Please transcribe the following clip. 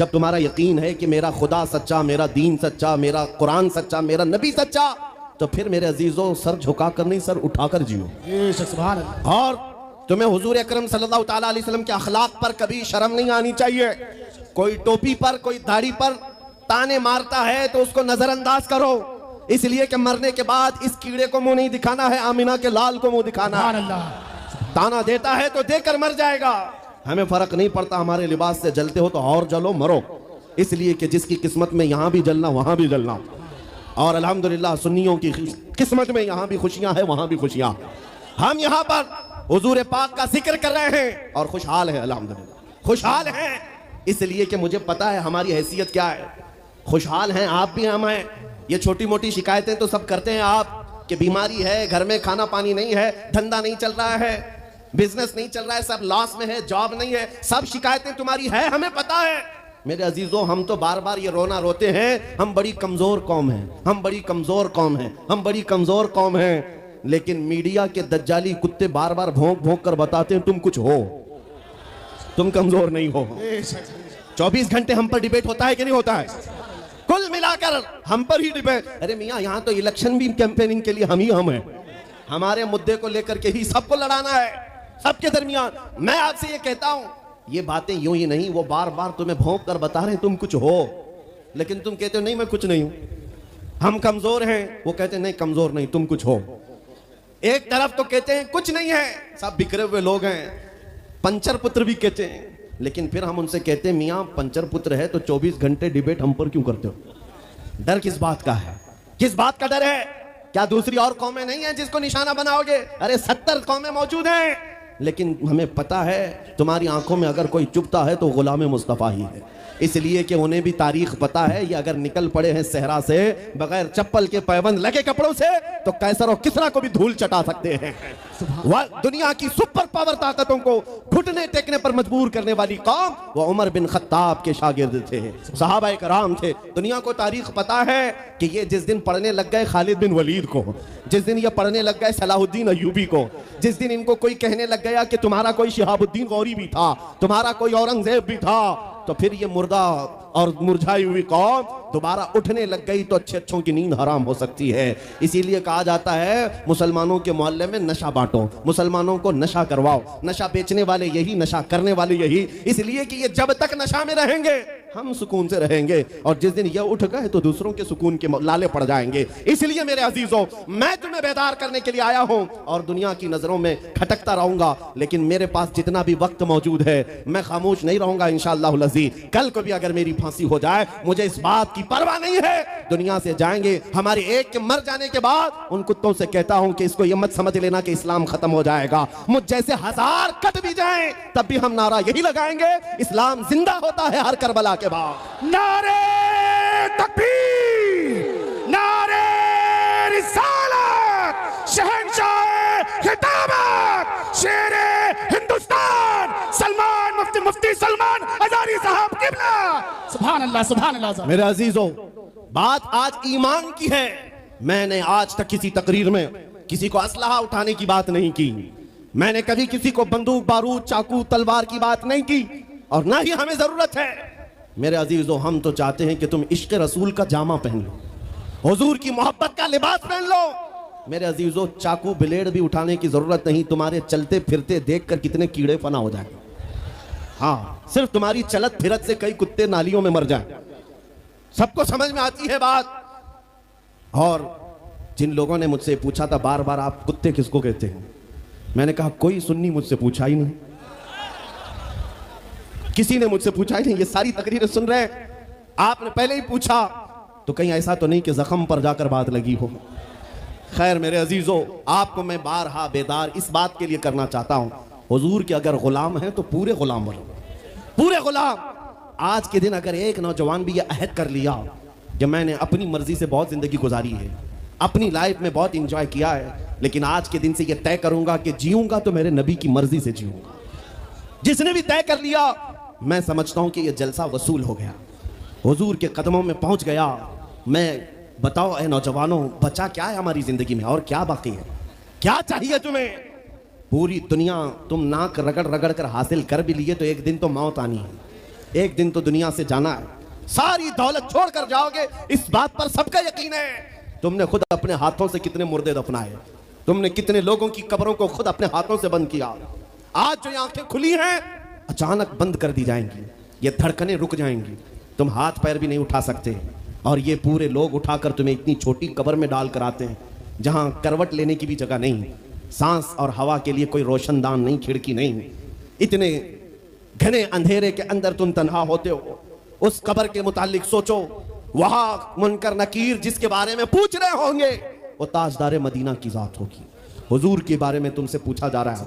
जब तुम्हारा यकीन है कि मेरा खुदा सच्चा, मेरा दीन सच्चा, मेरा कुरान सच्चा, मेरा नबी सच्चा, तो फिर मेरे अजीजों सर झुकाकर नहीं सर उठाकर जियो। और तुम्हें हुजूर अकरम सल्लल्लाहु ताला अलैहि वसल्लम के अखलाक पर कभी शर्म नहीं आनी चाहिए। कोई टोपी पर, कोई दाढ़ी पर ताने मारता है तो उसको नजरअंदाज करो, इसलिए कि मरने के बाद इस कीड़े को मुंह नहीं दिखाना है, आमिना के लाल को मुंह दिखाना है। ताना देता है तो देकर मर जाएगा, हमें फर्क नहीं पड़ता। हमारे लिबास से जलते हो तो और जलो, मरो, इसलिए कि जिसकी किस्मत में यहां भी जलना वहां भी जलना। और अल्हम्दुलिल्लाह सुन्नियों की किस्मत में यहां भी खुशियां है, वहां भी खुशियां। हम यहां पर हुजूर पाक का जिक्र कर रहे हैं और खुशहाल है, अल्हम्दुलिल्लाह खुशहाल हैं, इसलिए कि मुझे पता है हमारी हैसियत क्या है। खुशहाल हैं आप भी, हम हैं। ये छोटी मोटी शिकायतें तो सब करते हैं आप कि बीमारी है, घर में खाना पानी नहीं है, धंधा नहीं चल रहा है, बिजनेस नहीं चल रहा है, सब लॉस में है, जॉब नहीं है, सब शिकायतें तुम्हारी है, हमें पता है। मेरे अजीजों हम तो बार बार ये रोना रोते हैं, हम बड़ी कमजोर कौम हैं, हम बड़ी कमजोर कौम हैं, हम बड़ी कमजोर कौम हैं। लेकिन मीडिया के दज्जाली कुत्ते बार बार भौंक भौंक कर बताते हैं तुम कुछ हो, तुम कमजोर नहीं हो। 24 घंटे हम पर डिबेट होता है कि नहीं होता है? कुल मिलाकर हम पर ही डिबेट। अरे मियाँ यहाँ तो इलेक्शन भी कैंपेनिंग के लिए हम हैं, हमारे मुद्दे को लेकर के ही सबको लड़ाना है, सबके दरमियान। मैं आपसे ये कहता हूं, ये बातें यूं ही नहीं, वो बार बार तुम्हें भौंक कर बता रहे हैं तुम कुछ हो, लेकिन तुम कहते हो नहीं मैं कुछ नहीं हूं, हम कमजोर हैं, वो कहते हैं नहीं कमजोर नहीं तुम कुछ हो। एक तरफ तो कहते हैं कुछ नहीं है, सब बिखरे हुए लोग हैं, पंचर पुत्र भी कहते हैं, लेकिन फिर हम उनसे कहते हैं मियाँ पंचर पुत्र है तो 24 घंटे डिबेट हम पर क्यों करते हो? डर किस बात का है? किस बात का डर है? क्या दूसरी और कौमें नहीं हैं जिसको निशाना बनाओगे? अरे 70 कौमें मौजूद हैं, लेकिन हमें पता है तुम्हारी आंखों में अगर कोई चुभता है तो गुलाम मुस्तफ़ा ही है, इसलिए कि उन्हें भी तारीख पता है। ये अगर निकल पड़े हैं सहरा से बगैर चप्पल के, पैबंद लगे कपड़ों से, तो कैसर और किसरा को भी धूल चटा सकते हैं। वह दुनिया की सुपर पावर ताकतों को घुटने टेकने पर मजबूर करने वाली कौम वो उमर बिन खत्ताब के शागिर्द थे, सहाबा कराम थे। दुनिया को तारीख पता है कि ये जिस दिन पढ़ने लग गए खालिद बिन वलीद को, जिस दिन ये पढ़ने लग गए सलाहुद्दीन अय्यूबी को, जिस दिन इनको कोई कहने लग गया कि तुम्हारा कोई शिहाबुद्दीन गौरी भी था, तुम्हारा कोई औरंगजेब भी था, तो फिर ये मुर्दा और मुरझाई हुई कौम दोबारा उठने लग गई तो अच्छों की नींद हराम हो सकती है। इसीलिए कहा जाता है मुसलमानों के मोहल्ले में नशा बांटो, मुसलमानों को नशा करवाओ, नशा बेचने वाले यही, नशा करने वाले यही, इसलिए कि ये जब तक नशा में रहेंगे हम सुकून से रहेंगे, और जिस दिन ये उठ गए तो दूसरों के सुकून के लाले पड़ जाएंगे। इसलिए मेरे अजीजों मैं तुम्हें बेदार करने के लिए आया हूं और दुनिया की नजरों में खटकता रहूंगा, लेकिन मेरे पास जितना भी वक्त मौजूद है मैं खामोश नहीं रहूंगा इंशाअल्लाह अज़ीज़। कल को भी अगर मेरी फांसी हो जाए मुझे इस बात की परवाह नहीं है, दुनिया से जाएंगे, हमारे एक के मर जाने के बाद उन कुत्तों से कहता हूं कि इसको ये मत समझ लेना कि इस्लाम खत्म हो जाएगा, मुझ जैसे 1000 कट भी जाएं तब भी हम नारा यही लगाएंगे, इस्लाम जिंदा होता है हर करबला के बाद। नारे तकबीर, नारे रिसालत, शहंशाह खिताबत, शेरे हिंदुस्तान सलमान मुफ्ती सलमान अज़हरी साहब किबला। सुभान अल्लाह, सुभान अल्लाह। मेरे अजीजों बात आज ईमान की है। मैंने आज तक किसी तकरीर में किसी को असलहा उठाने की बात नहीं की, मैंने कभी किसी को बंदूक बारूद चाकू तलवार की बात नहीं की, और ना ही हमें जरूरत है। मेरे अजीजों हम तो चाहते हैं कि तुम इश्क रसूल का जामा पहन लो, हुजूर की मोहब्बत का लिबास पहन लो। मेरे अजीजों चाकू ब्लेड भी उठाने की जरूरत नहीं, तुम्हारे चलते फिरते देखकर कितने कीड़े फना हो जाए। हाँ, सिर्फ तुम्हारी चलत फिरत से कई कुत्ते नालियों में मर जाए। सबको समझ में आती है बात। और जिन लोगों ने मुझसे पूछा था बार बार आप कुत्ते किसको कहते हैं, मैंने कहा कोई सुन्नी मुझसे पूछा ही नहीं, किसी ने मुझसे पूछा ही नहीं। ये सारी तकरीरें सुन रहे हैं, आपने पहले ही पूछा तो कहीं ऐसा तो नहीं कि जख्म पर जाकर बात लगी हो। खैर मेरे अजीजों आपको मैं बारहा बेदार इस बात के लिए करना चाहता हूं, हुजूर के अगर गुलाम हैं तो पूरे गुलाम बनो, पूरे गुलाम। आज के दिन अगर एक नौजवान भी ये अहद कर लिया कि मैंने अपनी मर्जी से बहुत जिंदगी गुजारी है, अपनी लाइफ में बहुत इंजॉय किया है, लेकिन आज के दिन से ये तय करूंगा कि जीऊंगा तो मेरे नबी की मर्जी से जीऊंगा, जिसने भी तय कर लिया मैं समझता हूं कि ये जलसा वसूल हो गया, हुजूर के कदमों में पहुंच गया। मैं बताओ ए नौजवानों, बचा क्या है हमारी जिंदगी में और क्या बाकी है? क्या चाहिए तुम्हें? पूरी दुनिया तुम नाक रगड़ रगड़ कर हासिल कर भी लिए तो एक दिन तो मौत आनी है। एक दिन तो दुनिया से जाना है, सारी दौलत छोड़कर जाओगे, इस बात पर सबका यकीन है। तुमने खुद अपने हाथों से कितने मुर्दे दफनाए, तुमने कितने लोगों की कब्रों को खुद अपने हाथों से बंद किया। आज जो ये आंखें खुली हैं अचानक बंद कर दी जाएंगी, ये धड़कनें रुक जाएंगी, तुम हाथ पैर भी नहीं उठा सकते, और ये पूरे लोग उठाकर तुम्हें इतनी छोटी कब्र में डाल कर आते हैं जहां करवट लेने की भी जगह नहीं, सांस और हवा के लिए कोई रोशनदान नहीं, खिड़की नहीं। इतने घने अंधेरे के अंदर तुम तन्हा होते हो। उस कब्र के मुतालिक सोचो, वहां मुनकर नकीर जिसके बारे में पूछ रहे होंगे वो ताजदार मदीना की जात होगी। हुजूर के बारे में तुमसे पूछा जा रहा है।